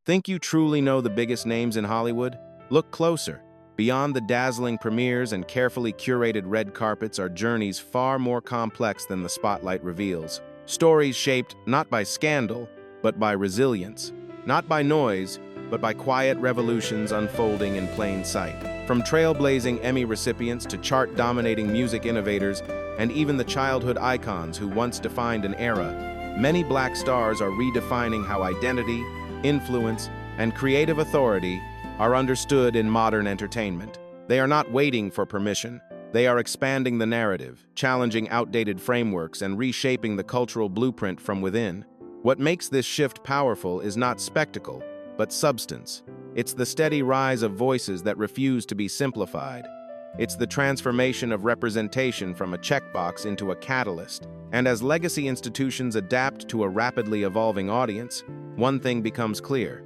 Think you truly know the biggest names in Hollywood? Look closer. Beyond the dazzling premieres and carefully curated red carpets are journeys far more complex than the spotlight reveals. Stories shaped not by scandal, but by resilience. Not by noise, but by quiet revolutions unfolding in plain sight. From trailblazing Emmy recipients to chart-dominating music innovators, and even the childhood icons who once defined an era, many Black stars are redefining how identity, influence, and creative authority are understood in modern entertainment. They are not waiting for permission. They are expanding the narrative, challenging outdated frameworks, and reshaping the cultural blueprint from within. What makes this shift powerful is not spectacle, but substance. It's the steady rise of voices that refuse to be simplified. It's the transformation of representation from a checkbox into a catalyst. And as legacy institutions adapt to a rapidly evolving audience, one thing becomes clear.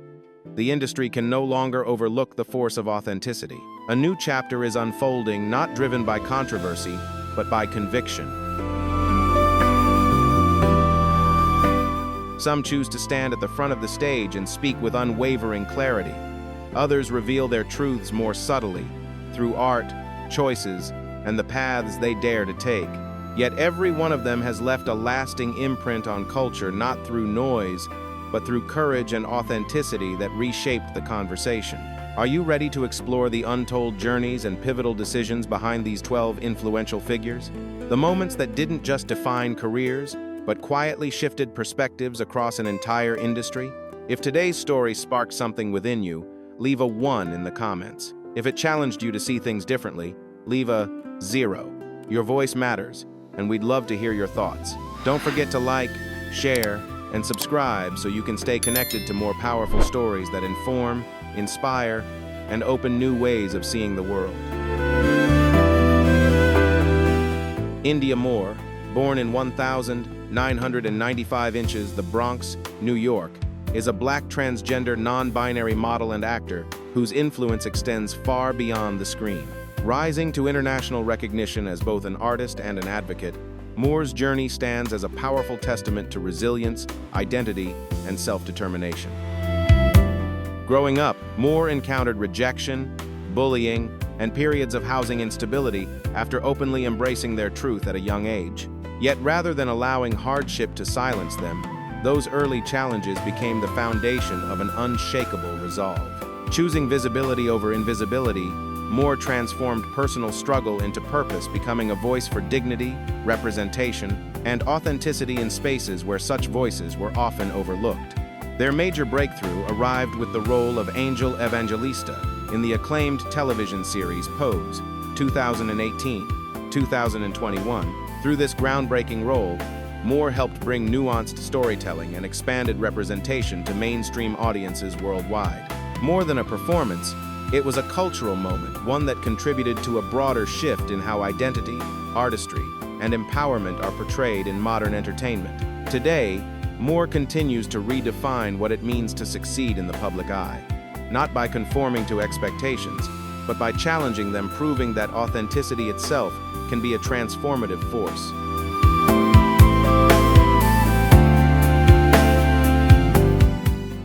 The industry can no longer overlook the force of authenticity. A new chapter is unfolding, not driven by controversy, but by conviction. Some choose to stand at the front of the stage and speak with unwavering clarity. Others reveal their truths more subtly, through art, choices, and the paths they dare to take. Yet every one of them has left a lasting imprint on culture, not through noise, but through courage and authenticity that reshaped the conversation. Are you ready to explore the untold journeys and pivotal decisions behind these 12 influential figures? The moments that didn't just define careers, but quietly shifted perspectives across an entire industry? If today's story sparked something within you, leave a 1 in the comments. If it challenged you to see things differently, leave a 0. Your voice matters, and we'd love to hear your thoughts. Don't forget to like, share, and subscribe so you can stay connected to more powerful stories that inform, inspire, and open new ways of seeing the world. India Moore, born in 1,995 inches, the Bronx, New York, is a Black transgender non-binary model and actor whose influence extends far beyond the screen. Rising to international recognition as both an artist and an advocate, Moore's journey stands as a powerful testament to resilience, identity, and self-determination. Growing up, Moore encountered rejection, bullying, and periods of housing instability after openly embracing their truth at a young age. Yet rather than allowing hardship to silence them, those early challenges became the foundation of an unshakable resolve. Choosing visibility over invisibility, Moore transformed personal struggle into purpose, becoming a voice for dignity, representation, and authenticity in spaces where such voices were often overlooked. Their major breakthrough arrived with the role of Angel Evangelista in the acclaimed television series Pose, 2018-2021. Through this groundbreaking role, Moore helped bring nuanced storytelling and expanded representation to mainstream audiences worldwide. More than a performance, it was a cultural moment, one that contributed to a broader shift in how identity, artistry, and empowerment are portrayed in modern entertainment. Today, Moore continues to redefine what it means to succeed in the public eye, not by conforming to expectations, but by challenging them, proving that authenticity itself can be a transformative force.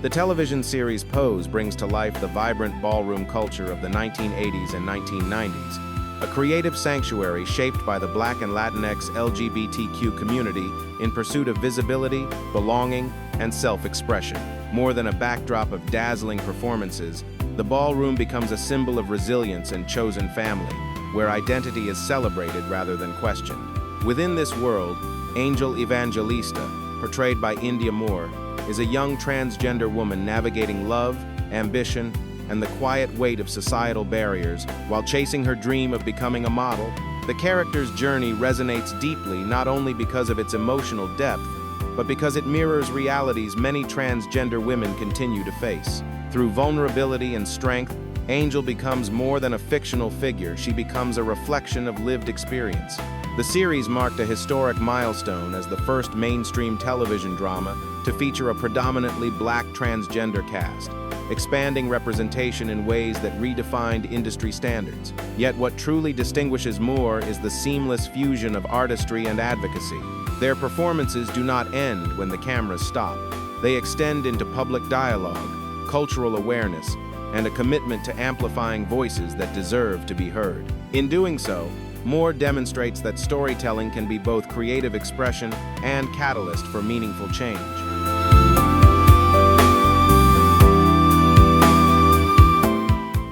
The television series Pose brings to life the vibrant ballroom culture of the 1980s and 1990s, a creative sanctuary shaped by the Black and Latinx LGBTQ community in pursuit of visibility, belonging, and self-expression. More than a backdrop of dazzling performances, the ballroom becomes a symbol of resilience and chosen family, where identity is celebrated rather than questioned. Within this world, Angel Evangelista, portrayed by India Moore, is a young transgender woman navigating love, ambition, and the quiet weight of societal barriers while chasing her dream of becoming a model. The character's journey resonates deeply not only because of its emotional depth, but because it mirrors realities many transgender women continue to face. Through vulnerability and strength, Angel becomes more than a fictional figure. She becomes a reflection of lived experience. The series marked a historic milestone as the first mainstream television drama to feature a predominantly Black transgender cast, expanding representation in ways that redefined industry standards. Yet what truly distinguishes Moore is the seamless fusion of artistry and advocacy. Their performances do not end when the cameras stop. They extend into public dialogue, cultural awareness, and a commitment to amplifying voices that deserve to be heard. In doing so, Moore demonstrates that storytelling can be both creative expression and catalyst for meaningful change.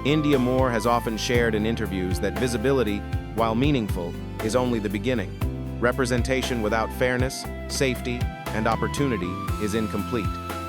India Moore has often shared in interviews that visibility, while meaningful, is only the beginning. Representation without fairness, safety, and opportunity is incomplete.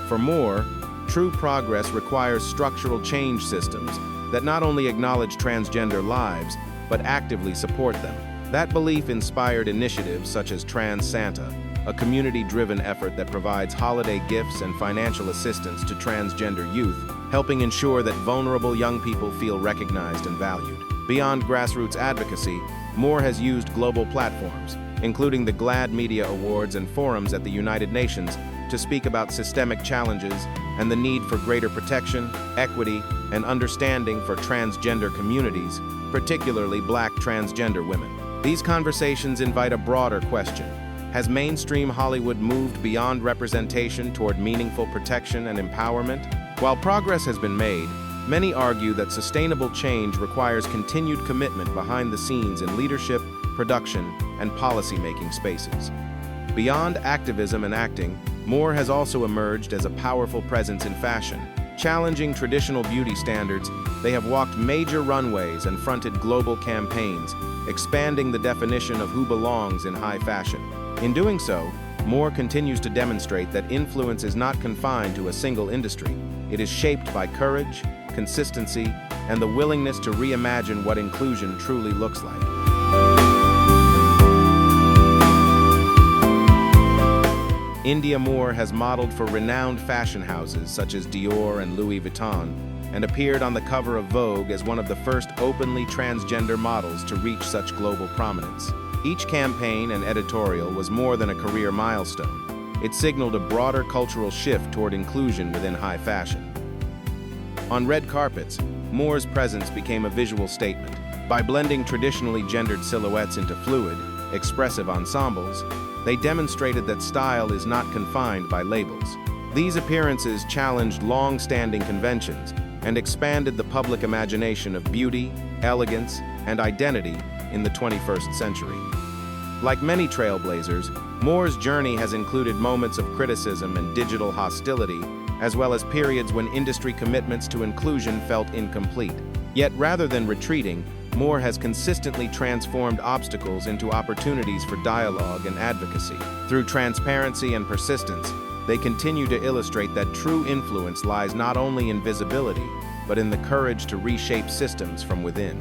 For Moore, true progress requires structural change systems that not only acknowledge transgender lives, but actively support them. That belief inspired initiatives such as Trans Santa, a community-driven effort that provides holiday gifts and financial assistance to transgender youth, helping ensure that vulnerable young people feel recognized and valued. Beyond grassroots advocacy, Moore has used global platforms, including the GLAAD Media Awards and forums at the United Nations, to speak about systemic challenges and the need for greater protection, equity, and understanding for transgender communities, particularly Black transgender women. These conversations invite a broader question. Has mainstream Hollywood moved beyond representation toward meaningful protection and empowerment? While progress has been made, many argue that sustainable change requires continued commitment behind the scenes in leadership, production, and policy-making spaces. Beyond activism and acting, Moore has also emerged as a powerful presence in fashion. Challenging traditional beauty standards, they have walked major runways and fronted global campaigns, expanding the definition of who belongs in high fashion. In doing so, Moore continues to demonstrate that influence is not confined to a single industry. It is shaped by courage, consistency, and the willingness to reimagine what inclusion truly looks like. India Moore has modeled for renowned fashion houses such as Dior and Louis Vuitton, and appeared on the cover of Vogue as one of the first openly transgender models to reach such global prominence. Each campaign and editorial was more than a career milestone. It signaled a broader cultural shift toward inclusion within high fashion. On red carpets, Moore's presence became a visual statement. By blending traditionally gendered silhouettes into fluid, expressive ensembles, they demonstrated that style is not confined by labels. These appearances challenged long-standing conventions and expanded the public imagination of beauty, elegance, and identity in the 21st century. Like many trailblazers, Moore's journey has included moments of criticism and digital hostility, as well as periods when industry commitments to inclusion felt incomplete. Yet rather than retreating, Moore has consistently transformed obstacles into opportunities for dialogue and advocacy. Through transparency and persistence, they continue to illustrate that true influence lies not only in visibility, but in the courage to reshape systems from within.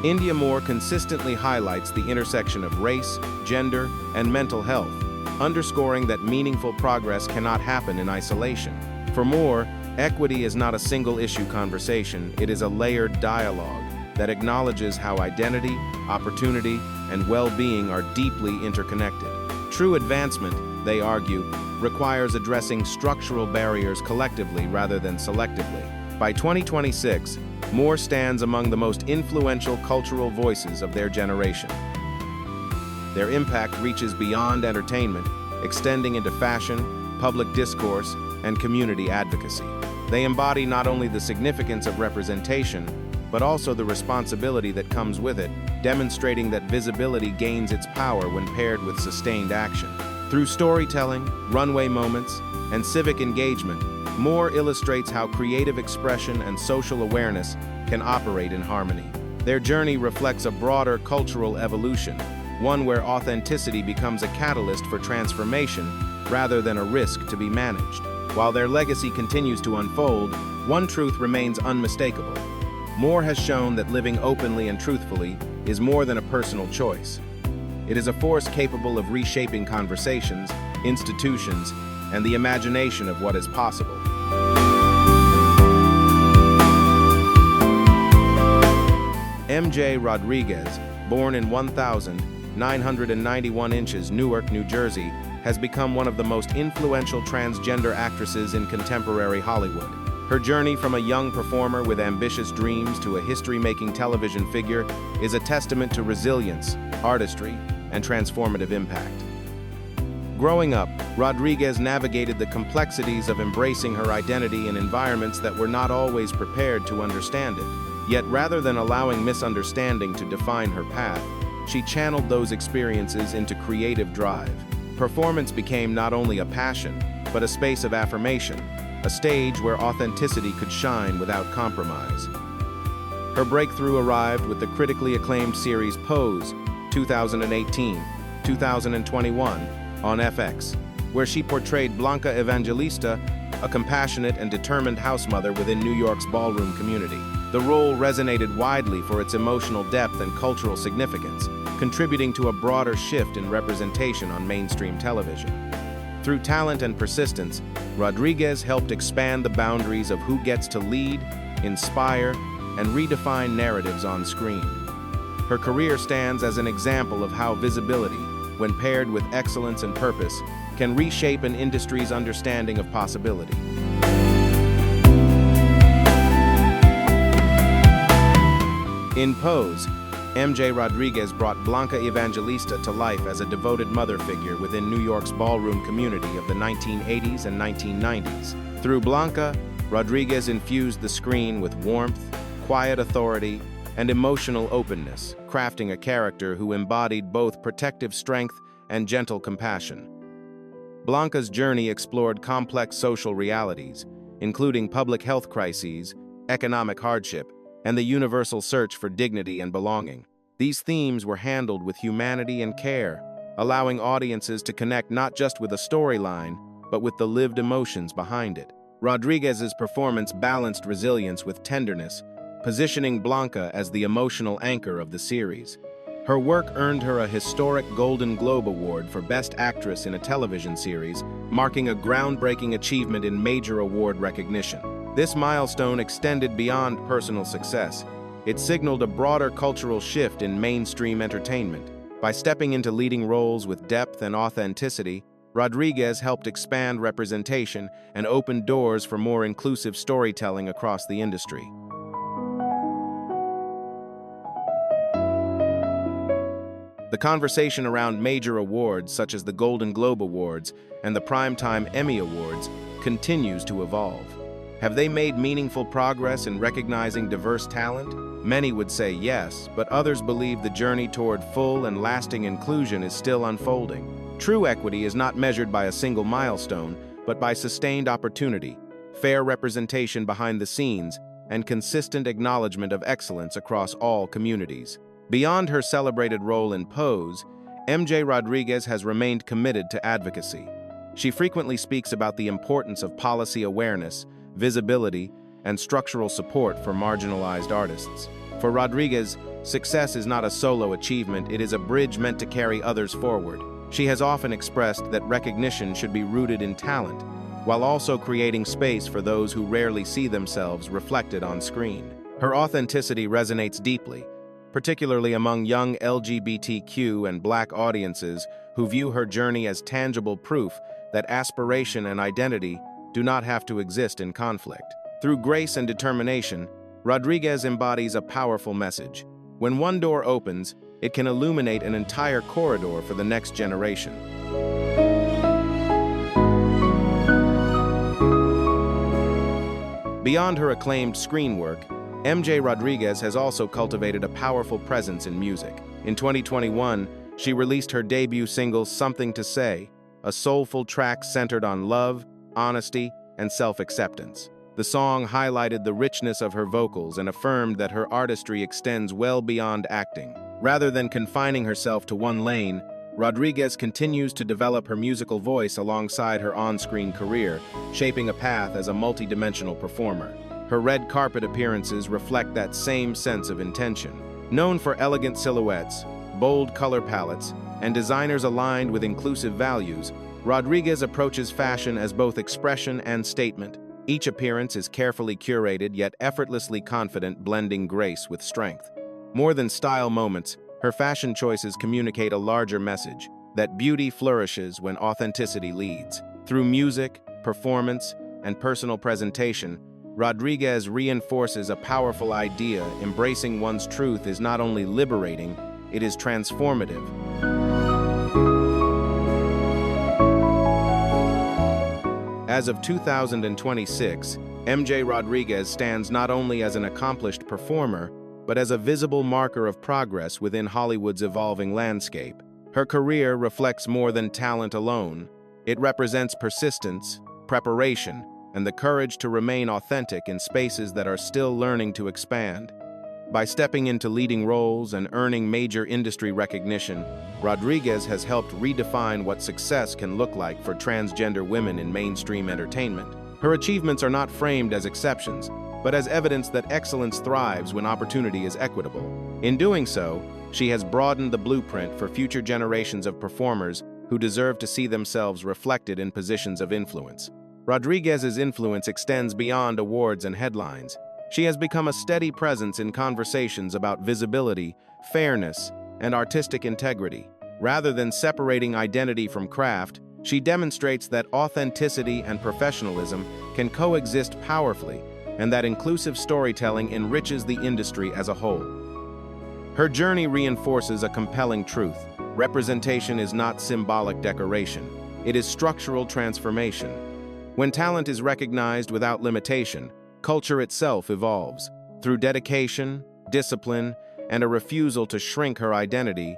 India Moore consistently highlights the intersection of race, gender, and mental health, underscoring that meaningful progress cannot happen in isolation. For Moore, equity is not a single-issue conversation, it is a layered dialogue that acknowledges how identity, opportunity, and well-being are deeply interconnected. True advancement, they argue, requires addressing structural barriers collectively rather than selectively. By 2026, Moore stands among the most influential cultural voices of their generation. Their impact reaches beyond entertainment, extending into fashion, public discourse, and community advocacy. They embody not only the significance of representation, but also the responsibility that comes with it, demonstrating that visibility gains its power when paired with sustained action. Through storytelling, runway moments, and civic engagement, Moore illustrates how creative expression and social awareness can operate in harmony. Their journey reflects a broader cultural evolution, one where authenticity becomes a catalyst for transformation rather than a risk to be managed. While their legacy continues to unfold, one truth remains unmistakable. Moore has shown that living openly and truthfully is more than a personal choice. It is a force capable of reshaping conversations, institutions, and the imagination of what is possible. M.J. Rodriguez, born in 1991 inches, Newark, New Jersey, has become one of the most influential transgender actresses in contemporary Hollywood. Her journey from a young performer with ambitious dreams to a history-making television figure is a testament to resilience, artistry, and transformative impact. Growing up, Rodriguez navigated the complexities of embracing her identity in environments that were not always prepared to understand it. Yet rather than allowing misunderstanding to define her path, she channeled those experiences into creative drive. Performance became not only a passion, but a space of affirmation, a stage where authenticity could shine without compromise. Her breakthrough arrived with the critically acclaimed series Pose, 2018-2021, on FX, where she portrayed Blanca Evangelista, a compassionate and determined housemother within New York's ballroom community. The role resonated widely for its emotional depth and cultural significance, contributing to a broader shift in representation on mainstream television. Through talent and persistence, Rodriguez helped expand the boundaries of who gets to lead, inspire, and redefine narratives on screen. Her career stands as an example of how visibility, when paired with excellence and purpose, can reshape an industry's understanding of possibility. In Pose, MJ Rodriguez brought Blanca Evangelista to life as a devoted mother figure within New York's ballroom community of the 1980s and 1990s. Through Blanca, Rodriguez infused the screen with warmth, quiet authority, and emotional openness, crafting a character who embodied both protective strength and gentle compassion. Blanca's journey explored complex social realities, including public health crises, economic hardship, and the universal search for dignity and belonging. These themes were handled with humanity and care, allowing audiences to connect not just with a storyline, but with the lived emotions behind it. Rodriguez's performance balanced resilience with tenderness, positioning Blanca as the emotional anchor of the series. Her work earned her a historic Golden Globe Award for Best Actress in a Television Series, marking a groundbreaking achievement in major award recognition. This milestone extended beyond personal success. It signaled a broader cultural shift in mainstream entertainment. By stepping into leading roles with depth and authenticity, Rodriguez helped expand representation and open doors for more inclusive storytelling across the industry. The conversation around major awards such as the Golden Globe Awards and the Primetime Emmy Awards continues to evolve. Have they made meaningful progress in recognizing diverse talent? Many would say yes, but others believe the journey toward full and lasting inclusion is still unfolding. True equity is not measured by a single milestone, but by sustained opportunity, fair representation behind the scenes, and consistent acknowledgement of excellence across all communities. Beyond her celebrated role in Pose, MJ Rodriguez has remained committed to advocacy. She frequently speaks about the importance of policy awareness, visibility, and structural support for marginalized artists. For Rodriguez, success is not a solo achievement, it is a bridge meant to carry others forward. She has often expressed that recognition should be rooted in talent, while also creating space for those who rarely see themselves reflected on screen. Her authenticity resonates deeply, particularly among young LGBTQ and Black audiences who view her journey as tangible proof that aspiration and identity do not have to exist in conflict. Through grace and determination, Rodriguez embodies a powerful message. When one door opens, it can illuminate an entire corridor for the next generation. Beyond her acclaimed screen work, MJ Rodriguez has also cultivated a powerful presence in music. In 2021, she released her debut single, Something to Say, a soulful track centered on love, honesty, and self-acceptance. The song highlighted the richness of her vocals and affirmed that her artistry extends well beyond acting. Rather than confining herself to one lane, Rodriguez continues to develop her musical voice alongside her on-screen career, shaping a path as a multidimensional performer. Her red carpet appearances reflect that same sense of intention. Known for elegant silhouettes, bold color palettes, and designers aligned with inclusive values, Rodriguez approaches fashion as both expression and statement. Each appearance is carefully curated yet effortlessly confident, blending grace with strength. More than style moments, her fashion choices communicate a larger message, that beauty flourishes when authenticity leads. Through music, performance, and personal presentation, Rodriguez reinforces a powerful idea: embracing one's truth is not only liberating, it is transformative. As of 2026, MJ Rodriguez stands not only as an accomplished performer, but as a visible marker of progress within Hollywood's evolving landscape. Her career reflects more than talent alone. It represents persistence, preparation, and the courage to remain authentic in spaces that are still learning to expand. By stepping into leading roles and earning major industry recognition, Rodriguez has helped redefine what success can look like for transgender women in mainstream entertainment. Her achievements are not framed as exceptions, but as evidence that excellence thrives when opportunity is equitable. In doing so, she has broadened the blueprint for future generations of performers who deserve to see themselves reflected in positions of influence. Rodriguez's influence extends beyond awards and headlines. She has become a steady presence in conversations about visibility, fairness, and artistic integrity. Rather than separating identity from craft, she demonstrates that authenticity and professionalism can coexist powerfully, and that inclusive storytelling enriches the industry as a whole. Her journey reinforces a compelling truth. Representation is not symbolic decoration. It is structural transformation. When talent is recognized without limitation, culture itself evolves. Through dedication, discipline, and a refusal to shrink her identity,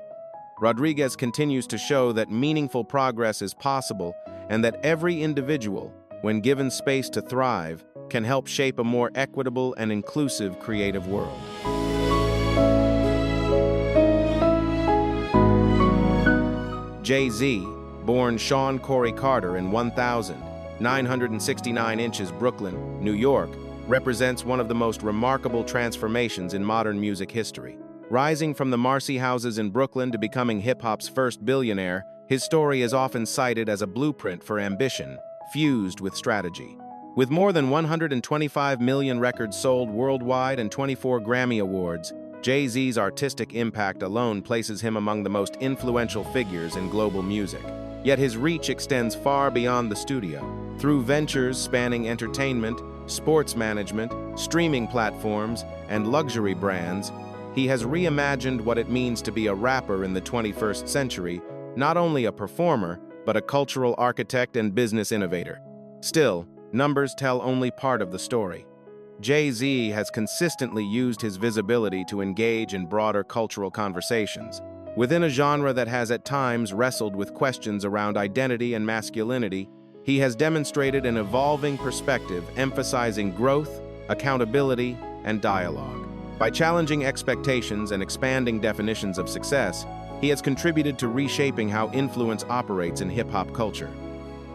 Rodriguez continues to show that meaningful progress is possible and that every individual, when given space to thrive, can help shape a more equitable and inclusive creative world. Jay-Z, born Sean Corey Carter in 1969 inches, Brooklyn, New York, represents one of the most remarkable transformations in modern music history. Rising from the Marcy houses in Brooklyn to becoming hip-hop's first billionaire, his story is often cited as a blueprint for ambition, fused with strategy. With more than 125 million records sold worldwide and 24 Grammy Awards, Jay-Z's artistic impact alone places him among the most influential figures in global music. Yet his reach extends far beyond the studio. Through ventures spanning entertainment, sports management, streaming platforms, and luxury brands, he has reimagined what it means to be a rapper in the 21st century, not only a performer, but a cultural architect and business innovator. Still, numbers tell only part of the story. Jay-Z has consistently used his visibility to engage in broader cultural conversations. Within a genre that has at times wrestled with questions around identity and masculinity, he has demonstrated an evolving perspective emphasizing growth, accountability, and dialogue. By challenging expectations and expanding definitions of success, he has contributed to reshaping how influence operates in hip-hop culture.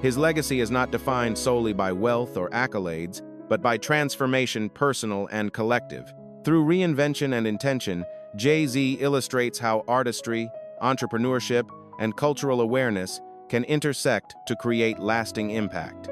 His legacy is not defined solely by wealth or accolades, but by transformation, personal and collective. Through reinvention and intention, Jay-Z illustrates how artistry, entrepreneurship, and cultural awareness can intersect to create lasting impact.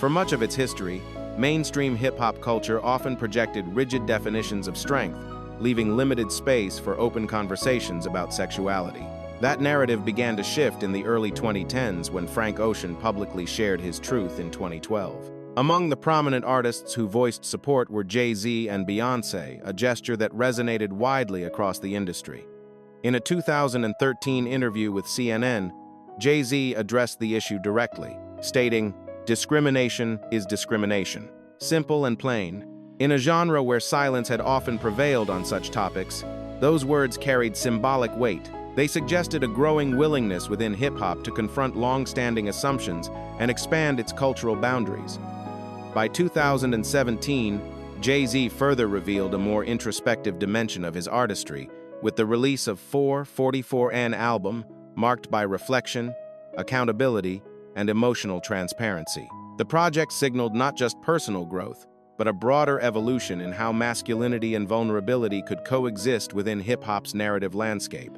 For much of its history, mainstream hip-hop culture often projected rigid definitions of strength, leaving limited space for open conversations about sexuality. That narrative began to shift in the early 2010s when Frank Ocean publicly shared his truth in 2012. Among the prominent artists who voiced support were Jay-Z and Beyoncé, a gesture that resonated widely across the industry. In a 2013 interview with CNN, Jay-Z addressed the issue directly, stating, "Discrimination is discrimination. Simple and plain." In a genre where silence had often prevailed on such topics, those words carried symbolic weight. They suggested a growing willingness within hip-hop to confront long-standing assumptions and expand its cultural boundaries. By 2017, Jay-Z further revealed a more introspective dimension of his artistry, with the release of 444N album, marked by reflection, accountability, and emotional transparency. The project signaled not just personal growth, but a broader evolution in how masculinity and vulnerability could coexist within hip-hop's narrative landscape.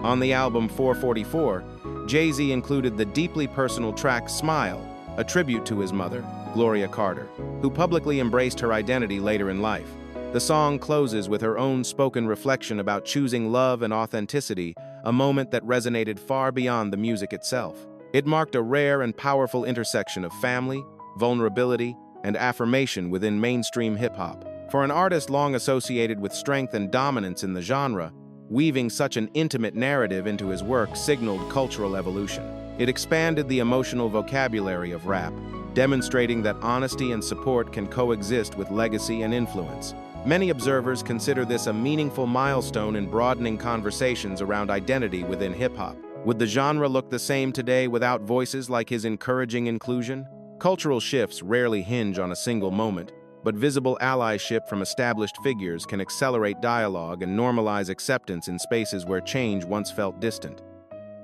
On the album 444, Jay-Z included the deeply personal track Smile, a tribute to his mother, Gloria Carter, who publicly embraced her identity later in life. The song closes with her own spoken reflection about choosing love and authenticity, a moment that resonated far beyond the music itself. It marked a rare and powerful intersection of family, vulnerability, and affirmation within mainstream hip-hop. For an artist long associated with strength and dominance in the genre, weaving such an intimate narrative into his work signaled cultural evolution. It expanded the emotional vocabulary of rap, demonstrating that honesty and support can coexist with legacy and influence. Many observers consider this a meaningful milestone in broadening conversations around identity within hip-hop. Would the genre look the same today without voices like his encouraging inclusion? Cultural shifts rarely hinge on a single moment, but visible allyship from established figures can accelerate dialogue and normalize acceptance in spaces where change once felt distant.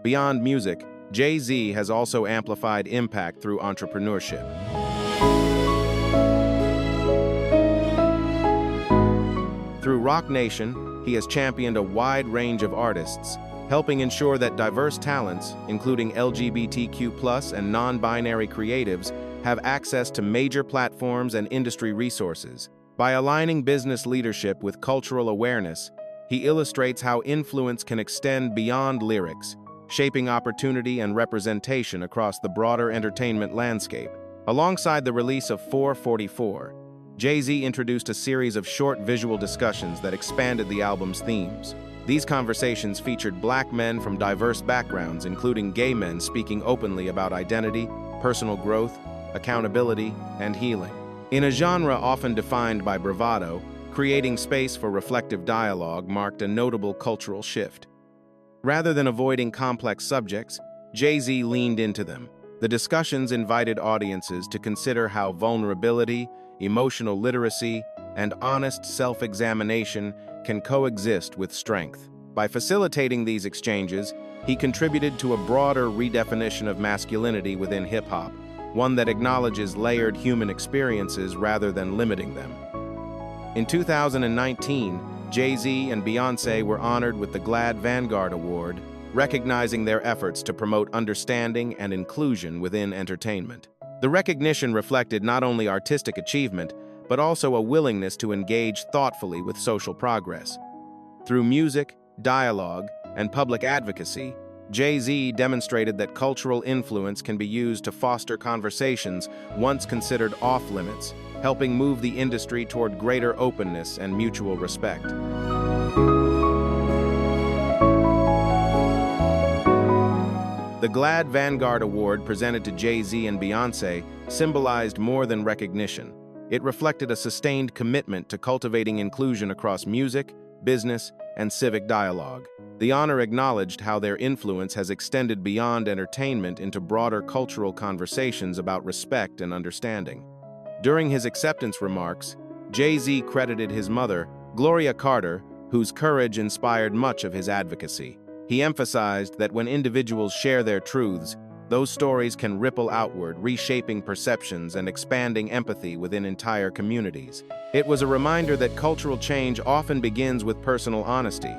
Beyond music, Jay-Z has also amplified impact through entrepreneurship. Through Roc Nation, he has championed a wide range of artists, helping ensure that diverse talents, including LGBTQ+ and non-binary creatives, have access to major platforms and industry resources. By aligning business leadership with cultural awareness, he illustrates how influence can extend beyond lyrics, shaping opportunity and representation across the broader entertainment landscape. Alongside the release of 444, Jay-Z introduced a series of short visual discussions that expanded the album's themes. These conversations featured Black men from diverse backgrounds, including gay men speaking openly about identity, personal growth, accountability, and healing. In a genre often defined by bravado, creating space for reflective dialogue marked a notable cultural shift. Rather than avoiding complex subjects, Jay-Z leaned into them. The discussions invited audiences to consider how vulnerability, emotional literacy, and honest self-examination can coexist with strength. By facilitating these exchanges, he contributed to a broader redefinition of masculinity within hip-hop, one that acknowledges layered human experiences rather than limiting them. In 2019, Jay-Z and Beyoncé were honored with the GLAAD Vanguard Award, recognizing their efforts to promote understanding and inclusion within entertainment. The recognition reflected not only artistic achievement, but also a willingness to engage thoughtfully with social progress. Through music, dialogue, and public advocacy, Jay-Z demonstrated that cultural influence can be used to foster conversations once considered off-limits, helping move the industry toward greater openness and mutual respect. The GLAAD Vanguard Award presented to Jay-Z and Beyoncé symbolized more than recognition. It reflected a sustained commitment to cultivating inclusion across music, business, and civic dialogue. The honor acknowledged how their influence has extended beyond entertainment into broader cultural conversations about respect and understanding. During his acceptance remarks, Jay-Z credited his mother, Gloria Carter, whose courage inspired much of his advocacy. He emphasized that when individuals share their truths, those stories can ripple outward, reshaping perceptions and expanding empathy within entire communities. It was a reminder that cultural change often begins with personal honesty.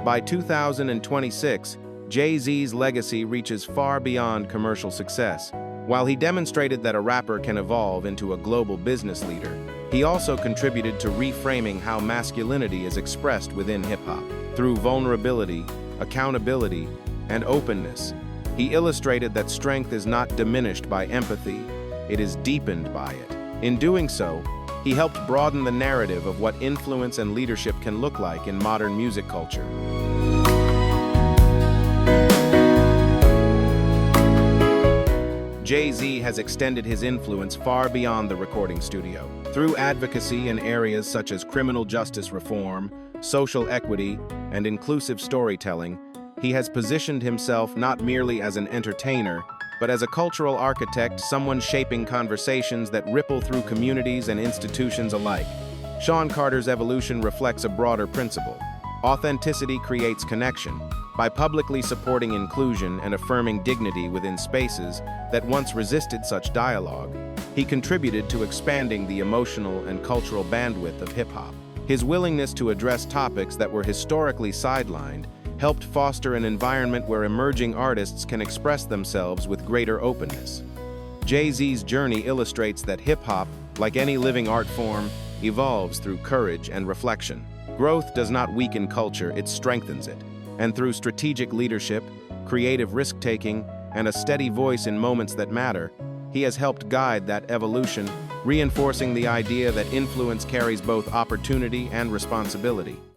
By 2026, Jay-Z's legacy reaches far beyond commercial success. While he demonstrated that a rapper can evolve into a global business leader, he also contributed to reframing how masculinity is expressed within hip-hop. Through vulnerability, accountability, and openness, he illustrated that strength is not diminished by empathy, it is deepened by it. In doing so, he helped broaden the narrative of what influence and leadership can look like in modern music culture. Jay-Z has extended his influence far beyond the recording studio. Through advocacy in areas such as criminal justice reform, social equity, and inclusive storytelling, he has positioned himself not merely as an entertainer, but as a cultural architect, someone shaping conversations that ripple through communities and institutions alike. Sean Carter's evolution reflects a broader principle. Authenticity creates connection. By publicly supporting inclusion and affirming dignity within spaces that once resisted such dialogue, he contributed to expanding the emotional and cultural bandwidth of hip-hop. His willingness to address topics that were historically sidelined helped foster an environment where emerging artists can express themselves with greater openness. Jay-Z's journey illustrates that hip-hop, like any living art form, evolves through courage and reflection. Growth does not weaken culture, it strengthens it. And through strategic leadership, creative risk-taking, and a steady voice in moments that matter, he has helped guide that evolution reinforcing the idea that influence carries both opportunity and responsibility.